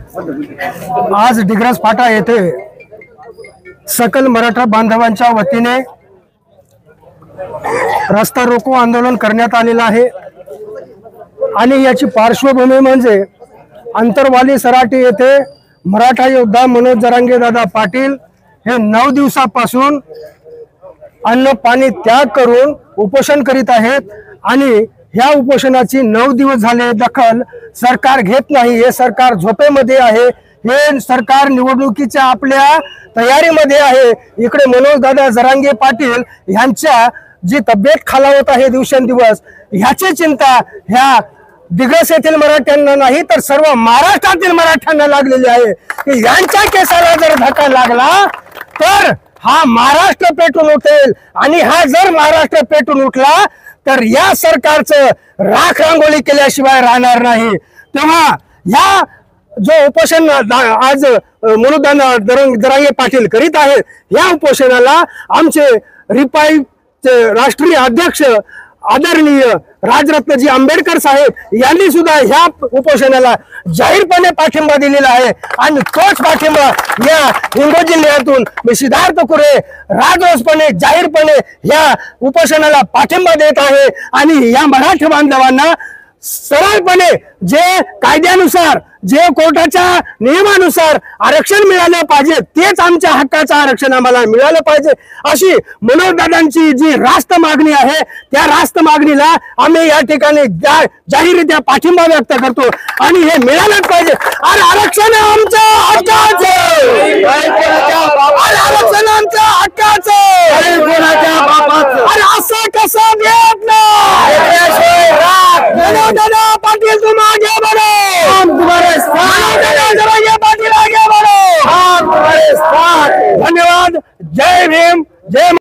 आज डिग्रस फाटा येथे सकल मराठा बांधवांच्या वतीने रस्ता रोको आंदोलन करण्यात आलेलं आहे आणि याची पार्श्वभूमी म्हणजे अंतरवाली सराटी येथे मराठा योद्धा मनोज जरांगे दादा पाटील हे 9 दिवसापासून अन्न पाणी त्याग करून उपोषण करीत आहेत आणि ह्या उपोषणाची 9 दिवस झाले दखल सरकार घेत नाही। हे सरकार झोपेमध्ये आहे, हे सरकार निवडणुकीच्या आपल्या तयारीमध्ये आहे। इकडे मनोज दादा जरांगे पाटील यांच्या जी तब्येत खालावत आहे दिवसेंदिवस, ह्याची चिंता ह्या दिग्रस येथील मराठ्यांना नाही तर सर्व महाराष्ट्रातील मराठ्यांना लागलेली आहे की यांच्या केसाला जर धक्का लागला तर हा महाराष्ट्र पेटून उठेल आणि हा जर महाराष्ट्र पेटून उठला तर या सरकारचं राख रांगोळी केल्याशिवाय राहणार नाही। तेव्हा या जो उपोषण आज मनोज जरांगे पाटील करीत आहेत, या उपोषणाला आमचे रिपाईचे राष्ट्रीय अध्यक्ष आदरणीय राजरत्नजी आंबेडकर साहेब यांनी सुद्धा ह्या उपोषणाला जाहीरपणे पाठिंबा दिलेला आहे आणि तोच पाठिंबा या हिंगोली जिल्ह्यातून सिद्धार्थ कुरे राजरोसपणे जाहीरपणे या उपोषणाला पाठिंबा देत आहे आणि या मराठा बांधवांना सरळपणे जे कायद्यानुसार जे कोर्टाच्या नियमानुसार आरक्षण मिळालं पाहिजे तेच आमच्या हक्काचं आरक्षण आम्हाला मिळालं पाहिजे अशी मनोज दादांची जी रास्त मागणी आहे त्या रास्त मागणीला आम्ही या ठिकाणी जाहीररित्या पाठिंबा व्यक्त करतो आणि हे मिळालंच पाहिजे। आणि आरक्षण आमच्या हक्काचं, आरक्षण आमच्या हक्काचं, आणि असं कसं देत नाही। मनोज दादा पाटील तुम आगे बढ़ो, हम तुम्हारे साथ, जरांगे पाटील आगे बढ़ो, हम तुम्हारे साथ। धन्यवाद। जय भीम, जय